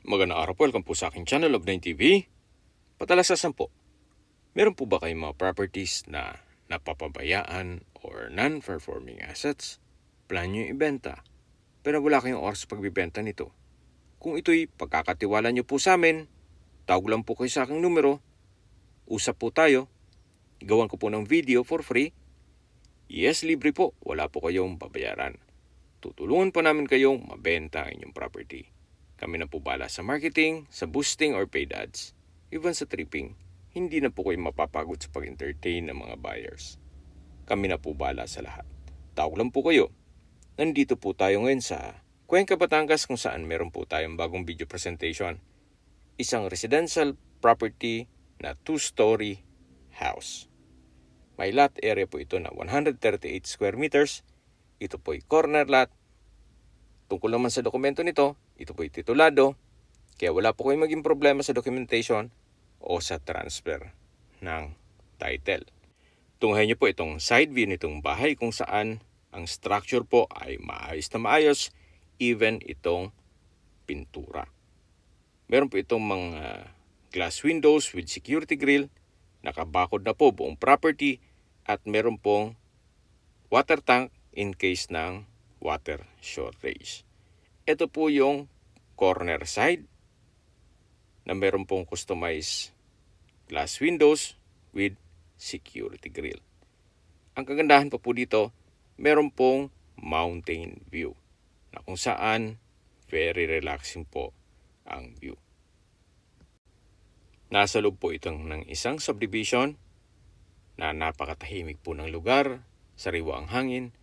Magandang araw po, welcome po sa aking channel of 9TV. Patalasasan po, meron po ba kayong mga properties na napapabayaan or non-performing assets? Plan nyo yung ibenta, pero wala kayong oras sa pagbibenta nito. Kung ito'y pagkakatiwala nyo po sa amin, tawag lang po kayo sa aking numero, usap po tayo, gawan ko po ng video for free. Yes, libre po, wala po kayong babayaran. Tutulungan po namin kayong mabenta ang inyong property. Kami na po bala sa marketing, sa boosting or paid ads, even sa tripping. Hindi na po kayo mapapagod sa pag-entertain ng mga buyers. Kami na po bala sa lahat. Tawag lang po kayo. Nandito po tayo ngayon sa Cuenca, Batangas kung saan meron po tayong bagong video presentation. Isang residential property na 2-story house. May lot area po ito na 138 square meters. Ito po'y corner lot. Tungkol naman sa dokumento nito, ito po'y titulado, kaya wala po kayong maging problema sa documentation o sa transfer ng title. Tunghayan niyo po itong side view nitong bahay kung saan ang structure po ay maayos na maayos, even itong pintura. Meron po itong mga glass windows with security grill, nakabakod na po buong property at meron pong water tank in case ng water shortage. Ito po yung corner side na meron pong customized glass windows with security grill. Ang kagandahan pa po dito, meron pong mountain view na kung saan very relaxing po ang view. Nasa loob po itong ng isang subdivision na napakatahimik po ng lugar, sariwa ang hangin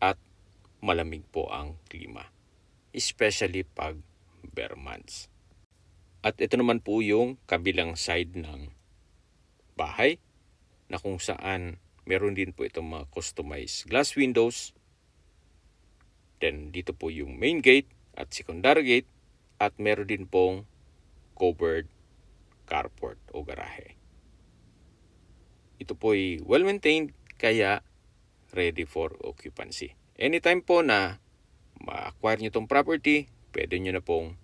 at malamig po ang klima, especially pag bare months. At ito naman po yung kabilang side ng bahay na kung saan meron din po itong mga customized glass windows. Then dito po yung main gate at secondary gate at meron din pong covered carport o garahe. Ito po'y well-maintained kaya ready for occupancy. Anytime po na ma-acquire nyo itong property, pwede nyo na pong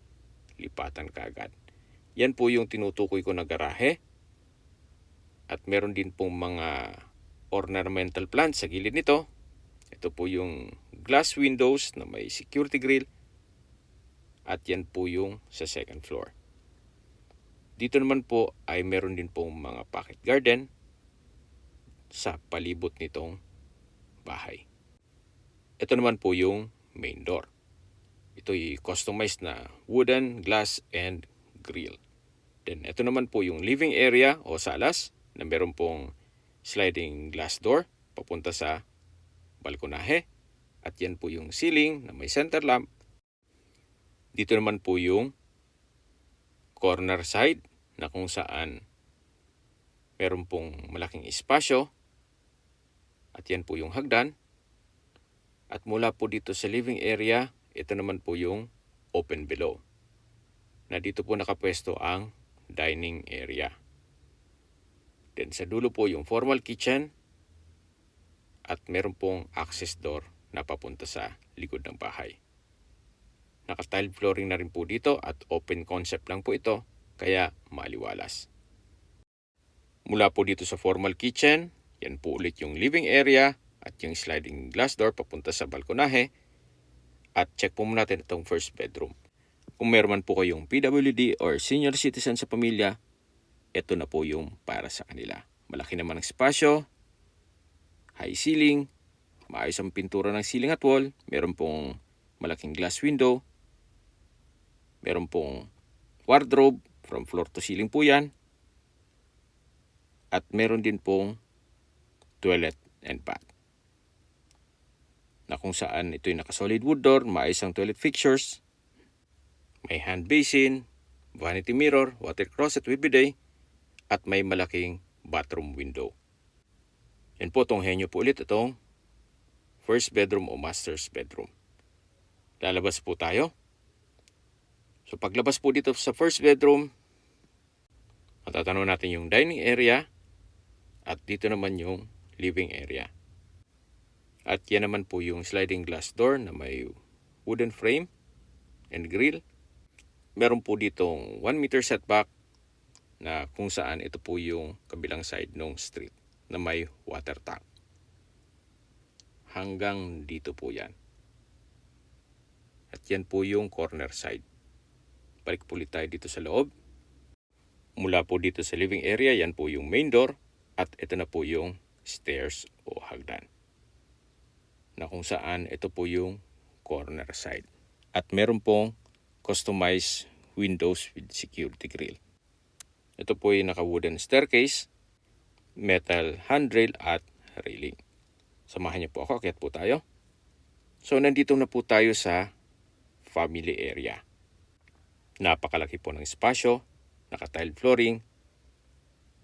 lipatan kaagad. Yan po yung tinutukoy ko na garahe. At meron din pong mga ornamental plants sa gilid nito. Ito po yung glass windows na may security grill. At yan po yung sa second floor. Dito naman po ay meron din pong mga pocket garden sa palibot nitong bahay. Ito naman po yung main door. Ito'y customized na wooden, glass, and grill. Then ito naman po yung living area o salas na meron pong sliding glass door papunta sa balkonahe. At yan po yung ceiling na may center lamp. Dito naman po yung corner side na kung saan meron pong malaking espasyo. At yan po yung hagdan. At mula po dito sa living area, ito naman po yung open below. Na dito po nakapwesto ang dining area. Then sa dulo po yung formal kitchen. At meron pong access door na papunta sa likod ng bahay. Naka-tile flooring na rin po dito at open concept lang po ito, kaya maliwalas. Mula po dito sa formal kitchen, yan po ulit yung living area at yung sliding glass door papunta sa balkonahe. At check po muna natin itong first bedroom. Kung meron man po kayong PWD or senior citizen sa pamilya, ito na po yung para sa kanila. Malaki naman ang espasyo, high ceiling, maayos ang pintura ng ceiling at wall, meron pong malaking glass window, meron pong wardrobe from floor to ceiling po yan, at meron din pong toilet and bath na kung saan ito'y naka-solid wood door, maayos ang toilet fixtures, may hand basin, vanity mirror, water closet with bidet, at may malaking bathroom window. Yan po, tunghayan nyo po ulit itong first bedroom o master's bedroom. Lalabas po tayo. So paglabas po dito sa first bedroom, matatanaw natin yung dining area at dito naman yung living area. At yan naman po yung sliding glass door na may wooden frame and grill. meron po ditong 1 meter setback na kung saan ito po yung kabilang side ng street na may water tank. Hanggang dito po yan. At yan po yung corner side. Balik po ulit tayo dito sa loob. Mula po dito sa living area, yan po yung main door. At ito na po yung stairs o hagdan. Na kung saan ito po yung corner side. At meron pong customized windows with security grill. Ito po yung naka-wooden staircase, metal handrail at railing. Samahan niyo po ako, akyat po tayo. So nandito na po tayo sa family area. Napakalaki po ng espasyo, naka-tile flooring,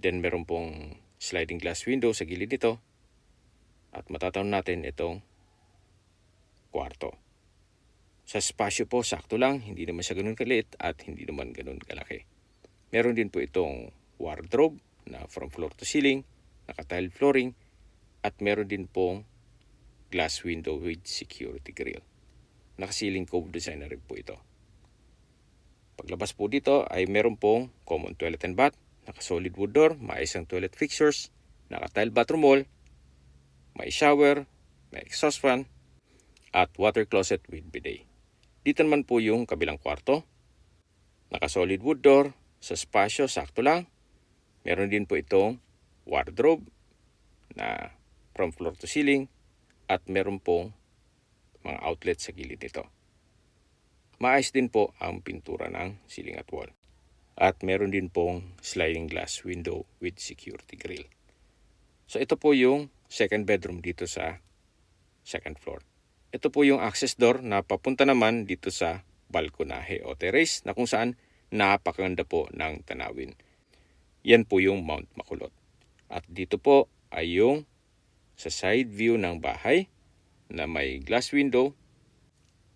then meron pong sliding glass window sa gilid nito. At matatanaw natin itong kwarto. Sa espasyo po, sakto lang, hindi naman siya ganun kaliit at hindi naman ganun kalaki. Meron din po itong wardrobe na from floor to ceiling, naka-tile flooring, at meron din pong glass window with security grill. Naka-ceiling cove design na rin po ito. Paglabas po dito ay meron pong common toilet and bath, naka-solid wood door, may isang toilet fixtures, naka-tile bathroom wall, may shower, may exhaust fan, at water closet with bidet. Dito naman po yung kabilang kwarto. Naka-solid wood door, sa espasyo, sakto lang. Meron din po itong wardrobe na from floor to ceiling at meron pong mga outlet sa gilid nito. Maayos din po ang pintura ng ceiling at wall. At meron din pong sliding glass window with security grill. So ito po yung second bedroom dito sa second floor. Ito po yung access door na papunta naman dito sa balkonahe o terrace na kung saan napakaganda po ng tanawin. Yan po yung Mount Makulot. At dito po ay yung sa side view ng bahay na may glass window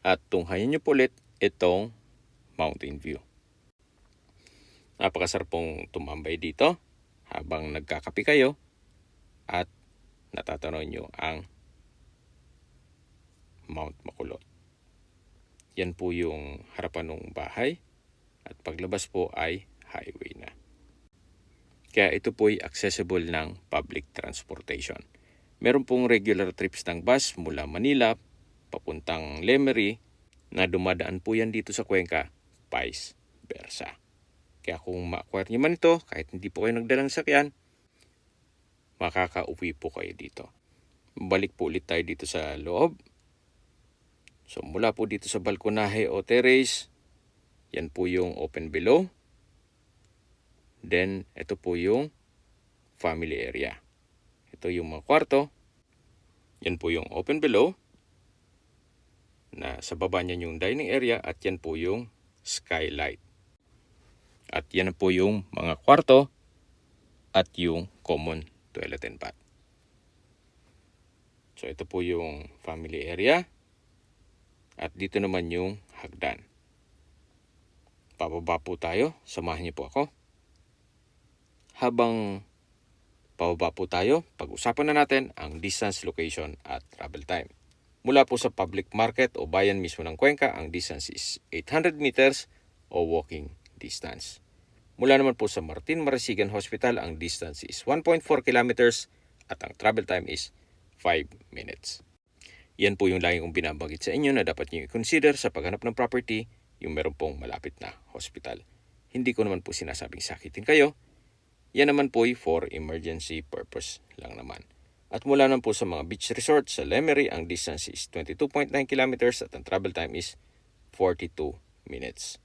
at tunghayan nyo po ulit itong mountain view. Napakasarap pong tumambay dito habang nagkakape kayo at natatanaw nyo ang Mount Makulot. Yan po yung harapan ng bahay at paglabas po ay highway na. Kaya ito po ay accessible ng public transportation. Meron pong regular trips ng bus mula Manila papuntang Lemery na dumadaan po yan dito sa Cuenca, vice versa. Kaya kung ma-acquire nyo man ito, kahit hindi po kayo nagdalang sakyan, makakauwi po kayo dito. Balik po ulit tayo dito sa loob. So mula po dito sa balkonahe o terrace, yan po yung open below. Then ito po yung family area. Ito yung mga kwarto. Yan po yung open below. Na sa baba niyan yung dining area at yan po yung skylight. At yan po yung mga kwarto at yung common toilet and bath. So ito po yung family area at dito naman yung hagdan. Pababa po tayo, samahan niyo po ako. Habang pababa po tayo, pag-usapan na natin ang distance, location at travel time. Mula po sa public market o bayan mismo ng Cuenca, ang distance is 800 meters o walking distance. Mula naman po sa Martin Marasigan Hospital, ang distance is 1.4 kilometers at ang travel time is 5 minutes. Yan po yung laging kong binabanggit sa inyo na dapat nyo i-consider sa paghanap ng property, yung meron pong malapit na hospital. Hindi ko naman po sinasabing sakitin kayo. Yan naman po ay for emergency purpose lang naman. At mula naman po sa mga beach resort sa Lemery, ang distance is 22.9 kilometers at ang travel time is 42 minutes.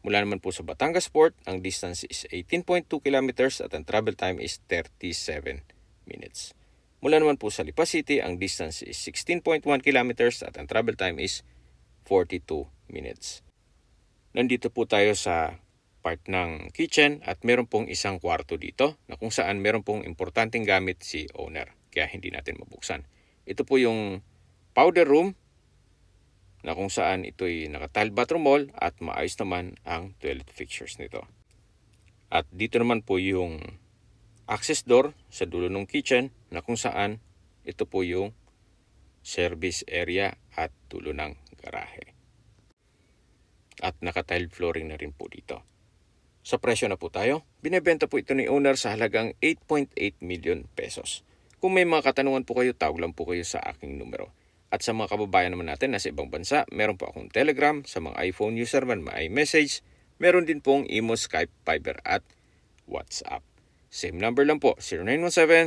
Mula naman po sa Batangas Port, ang distance is 18.2 kilometers at ang travel time is 37 minutes. Mula naman po sa Lipa City, ang distance is 16.1 kilometers at ang travel time is 42 minutes. Nandito po tayo sa part ng kitchen at meron pong isang kwarto dito na kung saan meron pong importanteng gamit si owner. Kaya hindi natin mabuksan. Ito po yung powder room na kung saan ito'y naka-tile bathroom wall at maayos naman ang toilet fixtures nito. At dito naman po yung access door sa dulo ng kitchen na kung saan ito po yung service area at dulo ng garahe. At naka-tiled flooring na rin po dito. Sa presyo na po tayo, binebenta po ito ni owner sa halagang 8.8 million pesos. Kung may mga katanungan po kayo, tawag lang po kayo sa aking numero. At sa mga kababayan naman natin na sa ibang bansa, meron po akong Telegram. Sa mga iPhone user man, may message. Meron din pong Imo, Skype, Viber at WhatsApp. Same number lang po,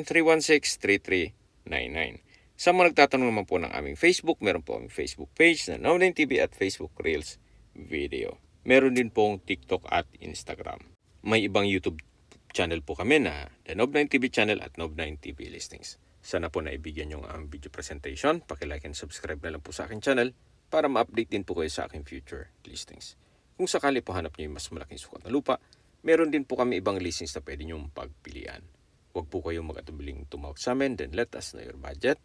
0917-316-3399. Sa mga nagtatanong naman po ng aming Facebook, meron po aming Facebook page na Nov9 TV at Facebook Reels Video. Meron din pong TikTok at Instagram. May ibang YouTube channel po kami na The Nov9 TV channel at Nov9 TV Listings. Sana po naibigyan nyo ang video presentation. Paki-like and subscribe na lang po sa aking channel para ma-update din po kayo sa aking future listings. Kung sakali po hanap nyo yung mas malaking sukat na lupa, meron din po kami ibang listings na pwede nyong pagpilian. Huwag po kayong mag-atubiling tumawag sa amin, then let us know your budget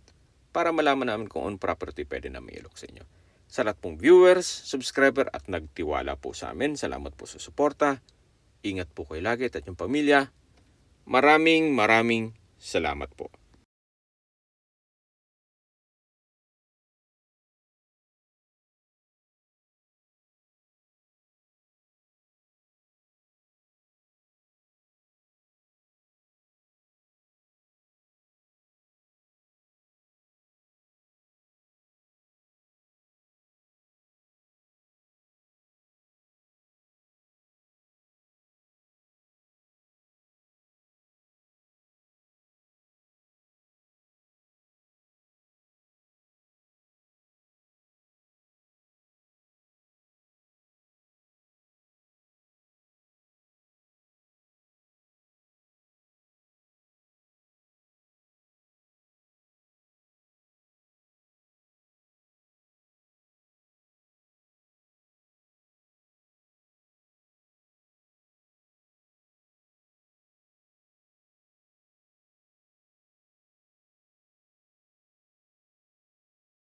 para malaman namin kung on property pwede na may ilok sa inyo. Sa lahat pong viewers, subscriber at nagtiwala po sa amin, salamat po sa suporta. Ingat po kayo lagi at yung pamilya. Maraming salamat po.